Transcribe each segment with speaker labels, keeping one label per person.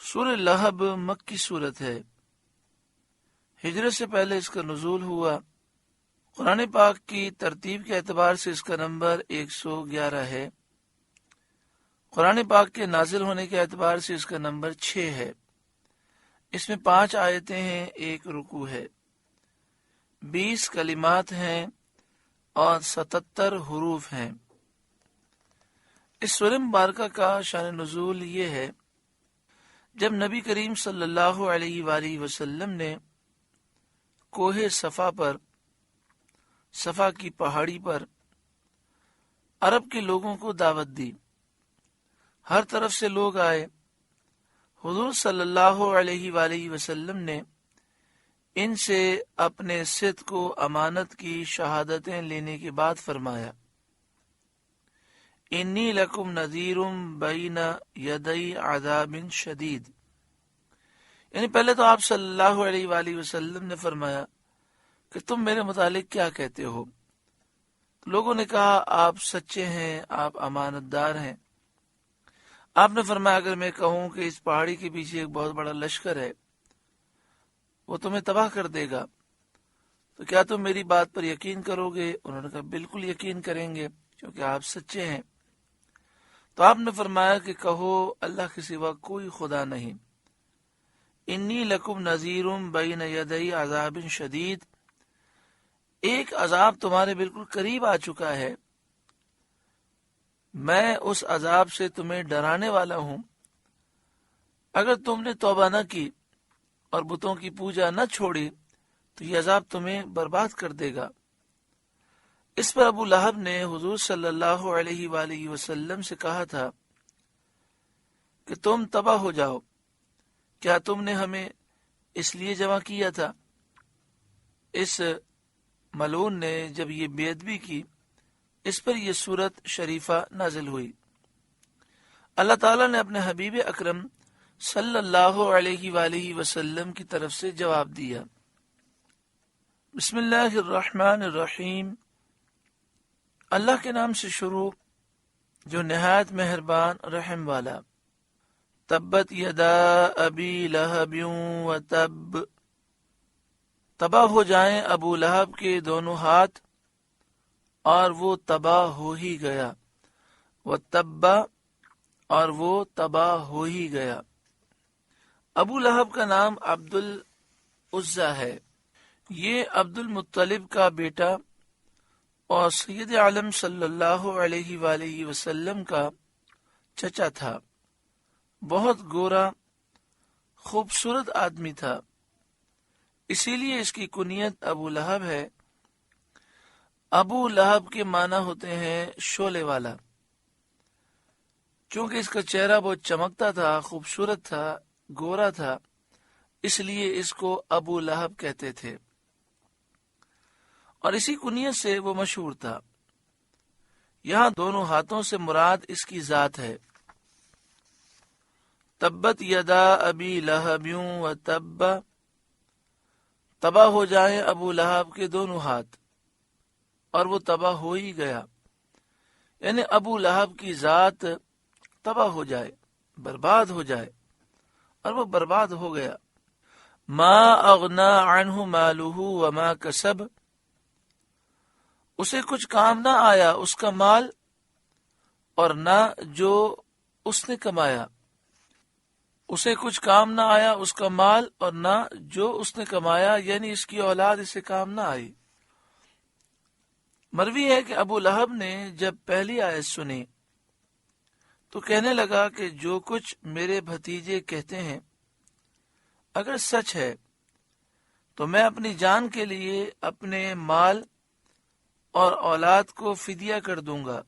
Speaker 1: سورہ لہب مکی صورت ہے۔ ہجرت سے پہلے اس کا نزول ہوا۔ قرآن پاک کی ترتیب کے اعتبار سے اس کا نمبر 111 ہے۔ قرآن پاک کے نازل ہونے کے اعتبار سے اس کا نمبر 6 ہے۔ اس میں 5 آیتیں ہیں، 1 رکوع ہے، 20 کلمات ہیں اور 77 حروف ہیں۔ اس سورہ مبارکہ کا شان نزول یہ ہے، جب نبی کریم صلی اللہ علیہ وآلہ وسلم نے کوہ صفا پر، صفا کی پہاڑی پر عرب کے لوگوں کو دعوت دی۔ ہر طرف سے لوگ آئے۔ حضور صلی اللہ علیہ وآلہ وسلم نے ان سے اپنے صدق و امانت کی شہادتیں لینے کے بعد فرمایا، انی لکم نذیر بین یدی عذاب شدید۔ یعنی پہلے تو آپ صلی اللہ علیہ وآلہ وسلم نے فرمایا کہ تم میرے متعلق کیا کہتے ہو؟ لوگوں نے کہا آپ سچے ہیں، آپ امانت دار ہیں۔ آپ نے فرمایا اگر میں کہوں کہ اس پہاڑی کے پیچھے ایک بہت بڑا لشکر ہے، وہ تمہیں تباہ کر دے گا، تو کیا تم میری بات پر یقین کرو گے؟ انہوں نے کہا بالکل یقین کریں گے، کیونکہ آپ سچے ہیں۔ تو آپ نے فرمایا کہ کہو اللہ کے سوا کوئی خدا نہیں، انی لکم نذیر بین یدی عذاب شدید، ایک عذاب تمہارے بالکل قریب آ چکا ہے، میں اس عذاب سے تمہیں ڈرانے والا ہوں۔ اگر تم نے توبہ نہ کی اور بتوں کی پوجا نہ چھوڑی تو یہ عذاب تمہیں برباد کر دے گا۔ اس پر ابو لہب نے حضور صلی اللہ علیہ وآلہ وسلم سے کہا تھا کہ تم تباہ ہو جاؤ، کیا تم نے ہمیں اس لیے جمع کیا تھا؟ اس ملعون نے جب یہ بے ادبی کی، اس پر یہ سورت شریفہ نازل ہوئی۔ اللہ تعالیٰ نے اپنے حبیب اکرم صلی اللہ علیہ وآلہ وسلم کی طرف سے جواب دیا۔ بسم اللہ الرحمن الرحیم، اللہ کے نام سے شروع جو نہایت مہربان رحم والا۔ تبت یدا ابی لہب وتب، تباہ ہو جائیں ابو لہب کے دونوں ہاتھ اور وہ تباہ ہو ہی گیا، وتب، اور وہ تباہ ہو ہی گیا۔ ابو لہب کا نام عبد العزیٰ ہے۔ یہ عبد المطلب کا بیٹا اور سید عالم صلی اللہ علیہ وآلہ وسلم کا چچا تھا۔ بہت گورا خوبصورت آدمی تھا، اسی لیے اس کی کنیت ابو لہب ہے۔ ابو لہب کے معنی ہوتے ہیں شعلے والا۔ چونکہ اس کا چہرہ بہت چمکتا تھا، خوبصورت تھا، گورا تھا، اس لیے اس کو ابو لہب کہتے تھے، اور اسی کنیت سے وہ مشہور تھا۔ یہاں دونوں ہاتھوں سے مراد اس کی ذات ہے۔ تبت یدا ابی لہب وتب، تباہ ہو جائیں ابو لہب کے دونوں ہاتھ اور وہ تباہ ہو ہی گیا، یعنی ابو لہب کی ذات تباہ ہو جائے، برباد ہو جائے، اور وہ برباد ہو گیا۔ ما اغنا عنہ مالہ وما کسب، اسے کچھ کام نہ آیا اس کا مال اور نہ جو اس نے کمایا۔ اسے کچھ کام نہ آیا اس کا مال اور نہ جو اس نے کمایا، یعنی اس کی اولاد اسے کام نہ آئی۔ مروی ہے کہ ابو لہب نے جب پہلی آیت سنی تو کہنے لگا کہ جو کچھ میرے بھتیجے کہتے ہیں اگر سچ ہے تو میں اپنی جان کے لیے اپنے مال اور اولاد کو فدیہ کر دوں گا۔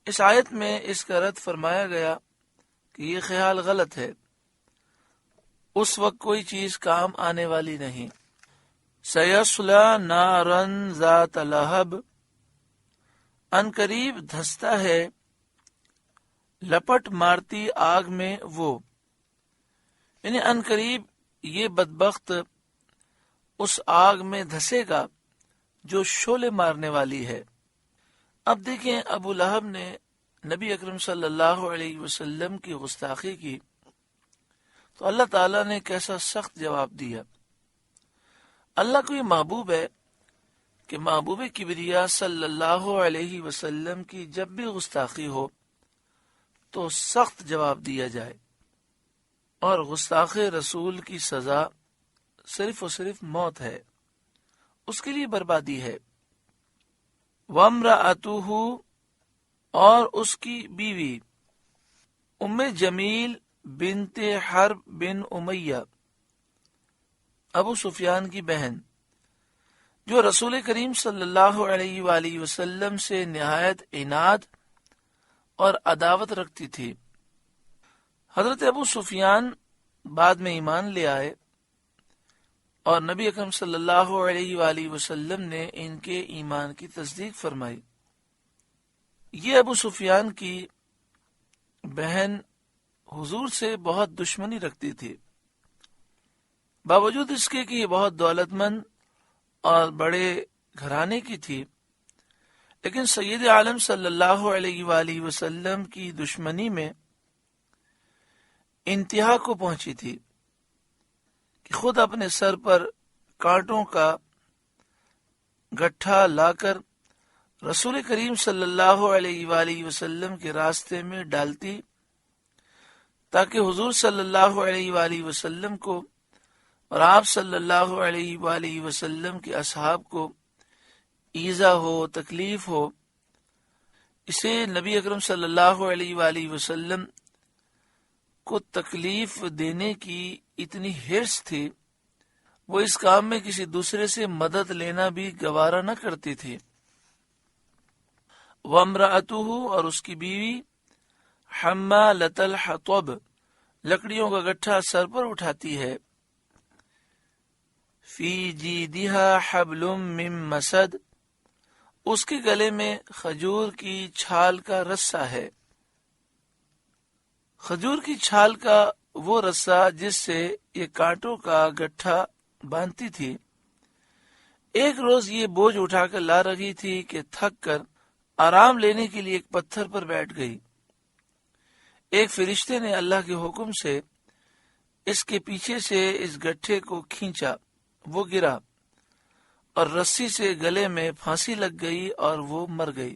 Speaker 1: اس آیت میں اس کا رد فرمایا گیا کہ یہ خیال غلط ہے، اس وقت کوئی چیز کام آنے والی نہیں۔ سیصلی نارا ذات لہب، ان قریب دھستا ہے لپٹ مارتی آگ میں وہ، یعنی ان قریب یہ بدبخت اس آگ میں دھسے گا جو شعلے مارنے والی ہے۔ اب دیکھیں ابو لہب نے نبی اکرم صلی اللہ علیہ وسلم کی گستاخی کی تو اللہ تعالیٰ نے کیسا سخت جواب دیا۔ اللہ کو یہ محبوب ہے کہ محبوب کبریا صلی اللہ علیہ وسلم کی جب بھی گستاخی ہو تو سخت جواب دیا جائے، اور گستاخ رسول کی سزا صرف و صرف موت ہے، اس کے لیے بربادی ہے۔ وامرأتہ، اور اس کی بیوی ام جمیل بنت حرب بن امیہ، ابو سفیان کی بہن، جو رسول کریم صلی اللہ علیہ وآلہ وسلم سے نہایت عناد اور عداوت رکھتی تھی۔ حضرت ابو سفیان بعد میں ایمان لے آئے، اور نبی اکرم صلی اللہ علیہ وآلہ وسلم نے ان کے ایمان کی تصدیق فرمائی۔ یہ ابو سفیان کی بہن حضور سے بہت دشمنی رکھتی تھی، باوجود اس کے کہ یہ بہت دولت مند اور بڑے گھرانے کی تھی، لیکن سید عالم صلی اللہ علیہ وآلہ وسلم کی دشمنی میں انتہا کو پہنچی تھی کہ خود اپنے سر پر کانٹوں کا گٹھا لا کر رسول کریم صلی اللہ علیہ وآلہ وسلم کے راستے میں ڈالتی، تاکہ حضور صلی اللہ علیہ وآلہ وسلم کو اور آپ صلی اللہ علیہ وآلہ وسلم کے اصحاب کو ایذا ہو، تکلیف ہو۔ اسے نبی اکرم صلی اللہ علیہ وآلہ وسلم کو تکلیف دینے کی اتنی حرص تھی، وہ اس کام میں کسی دوسرے سے مدد لینا بھی گوارا نہ کرتی تھی۔ وامرأتہ، اور اس کی بیوی حمالۃ الحطب، لکڑیوں کا گٹھا سر پر اٹھاتی ہے۔ فی جیدہا حبل من مسد، اس کے گلے میں کھجور کی چھال کا رسہ ہے۔ کھجور کی چھال کا وہ رسہ جس سے یہ کانٹوں کا گٹھا باندھتی تھی۔ ایک روز یہ بوجھ اٹھا کر لا رہی تھی کہ تھک کر آرام لینے کے لیے ایک پتھر پر بیٹھ گئی۔ ایک فرشتے نے اللہ کے حکم سے اس کے پیچھے سے اس گٹھے کو کھینچا، وہ گرا اور رسی سے گلے میں پھانسی لگ گئی اور وہ مر گئی۔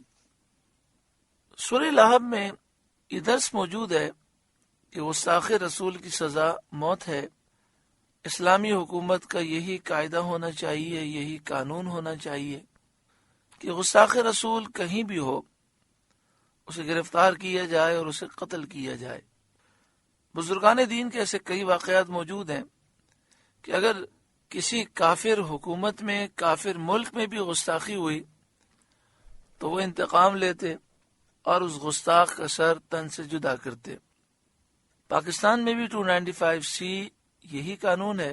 Speaker 1: سورہ لہب میں یہ درس موجود ہے کہ گستاخ رسول کی سزا موت ہے۔ اسلامی حکومت کا یہی قاعدہ ہونا چاہیے، یہی قانون ہونا چاہیے کہ گستاخ رسول کہیں بھی ہو اسے گرفتار کیا جائے اور اسے قتل کیا جائے۔ بزرگان دین کے ایسے کئی واقعات موجود ہیں کہ اگر کسی کافر حکومت میں، کافر ملک میں بھی گستاخی ہوئی تو وہ انتقام لیتے اور اس گستاخ کا سر تن سے جدا کرتے۔ پاکستان میں بھی 295C یہی قانون ہے۔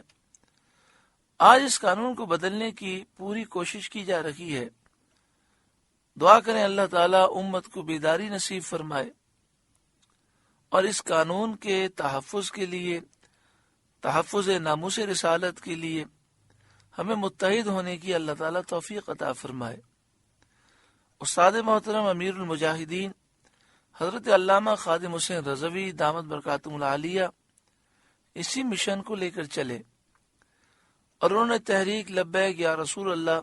Speaker 1: آج اس قانون کو بدلنے کی پوری کوشش کی جا رہی ہے۔ دعا کریں اللہ تعالیٰ امت کو بیداری نصیب فرمائے اور اس قانون کے تحفظ کے لیے، تحفظ ناموس رسالت کے لیے ہمیں متحد ہونے کی اللہ تعالیٰ توفیق عطا فرمائے۔ استاد محترم امیر المجاہدین حضرت علامہ خادم حسین رضوی دامت برکاتہم العالیہ اسی مشن کو لے کر چلے اور انہوں نے تحریک لبیک یا رسول اللہ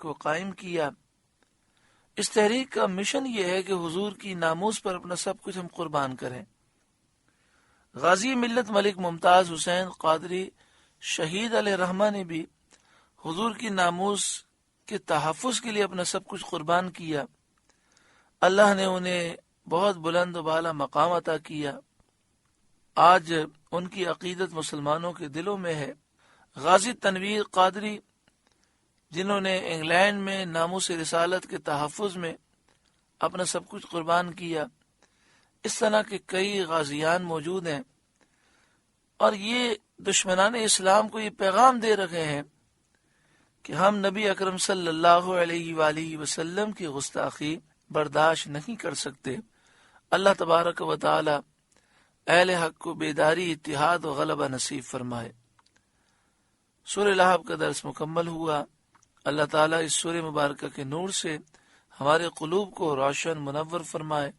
Speaker 1: کو قائم کیا۔ اس تحریک کا مشن یہ ہے کہ حضور کی ناموس پر اپنا سب کچھ ہم قربان کریں۔ غازی ملت ملک ممتاز حسین قادری شہید علیہ رحمہ نے بھی حضور کی ناموس کے تحفظ کے لیے اپنا سب کچھ قربان کیا۔ اللہ نے انہیں بہت بلند و بالا مقام عطا کیا۔ آج ان کی عقیدت مسلمانوں کے دلوں میں ہے۔ غازی تنویر قادری جنہوں نے انگلینڈ میں ناموس رسالت کے تحفظ میں اپنا سب کچھ قربان کیا، اس طرح کے کئی غازیان موجود ہیں، اور یہ دشمنان اسلام کو یہ پیغام دے رہے ہیں کہ ہم نبی اکرم صلی اللہ علیہ وآلہ وسلم کی گستاخی برداشت نہیں کر سکتے۔ اللہ تبارک و تعالی اہل حق کو بیداری، اتحاد و غلبہ نصیب فرمائے۔ سورہ لہب کا درس مکمل ہوا۔ اللہ تعالیٰ اس سورہ مبارکہ کے نور سے ہمارے قلوب کو روشن منور فرمائے۔